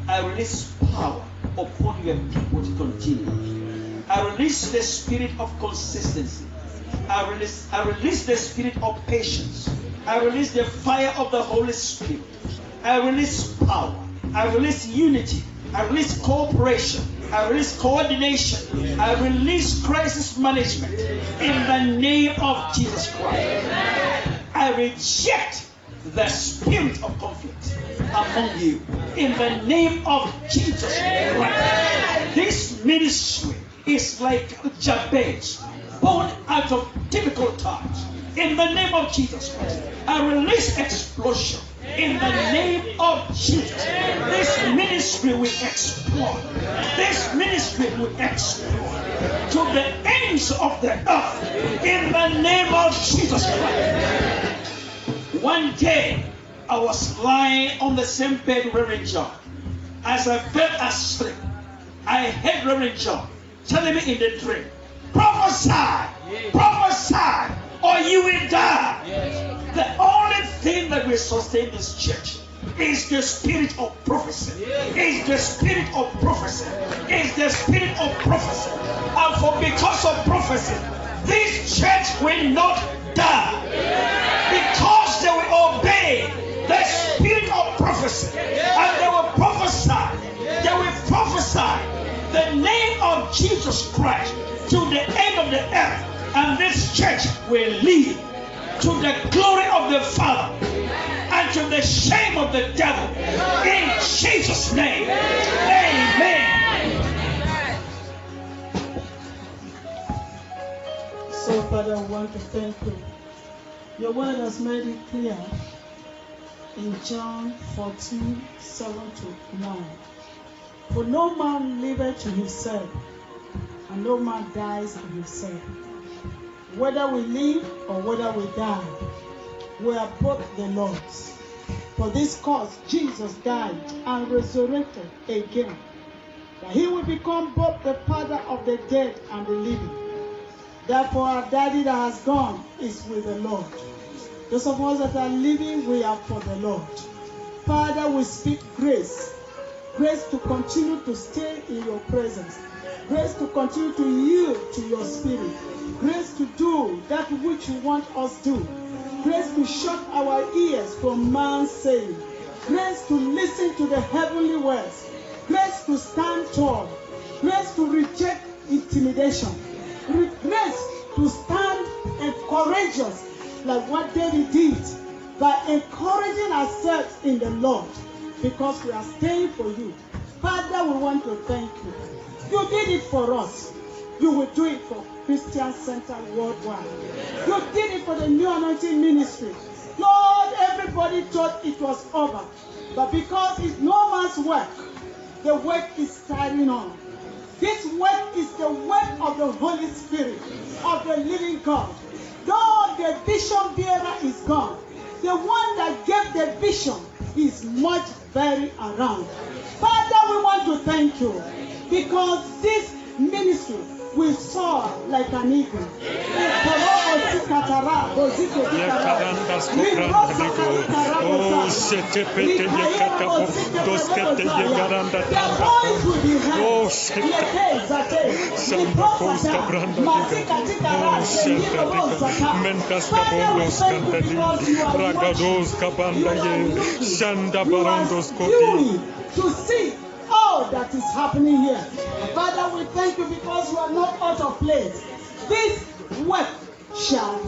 I release power upon your people to continue. I release the spirit of consistency. I release the spirit of patience. I release the fire of the Holy Spirit. I release power. I release unity. I release cooperation. I release coordination. I release crisis management in the name of Jesus Christ. I reject the spirit of conflict among you in the name of Jesus Christ. This ministry is like Jabez, born out of difficult times. In the name of Jesus Christ, I release explosion. In the name of Jesus, this ministry will explode. This ministry will explode to the ends of the earth. In the name of Jesus Christ. One day, I was lying on the same bed with Reverend John. As I fell asleep, I heard Reverend John telling me in the dream, prophesy, prophesy, or you will die. Yes. The only thing that will sustain this church is the spirit of prophecy. Is the spirit of prophecy. Is the spirit of prophecy. And for because of prophecy, this church will not die. Because they will obey the spirit of prophecy. And they will prophesy. They will prophesy the name of Jesus Christ to the end of the earth. And this church will live to the glory of the Father and to the shame of the devil. In Jesus' name, amen. So, Father, I want to thank you. Your word has made it clear in John 14:7-9. For no man liveth to himself, and no man dies to himself. Whether we live or whether we die, we are both the Lord's. For this cause, Jesus died and resurrected again, that he will become both the Father of the dead and the living. Therefore, our daddy that has gone is with the Lord. Those of us that are living, we are for the Lord. Father, we speak grace. Grace to continue to stay in your presence. Grace to continue to yield to your spirit. Grace to do that which you want us to do. Grace to shut our ears from man's saying. Grace to listen to the heavenly words. Grace to stand tall. Grace to reject intimidation. Grace to stand and courageous like what David did by encouraging ourselves in the Lord because we are staying for you. Father, we want to thank you. You did it for us. You will do it for Christian Center worldwide. You did it for the New Anointing Ministry. Lord, everybody thought it was over. But because it's no man's work, the work is carrying on. This work is the work of the Holy Spirit, of the living God. Though the vision bearer is gone, the one that gave the vision is much very around. Father, we want to thank you because this ministry will soar like an eagle. To see all that is happening here. Father, we thank you because you are not out of place. This work shall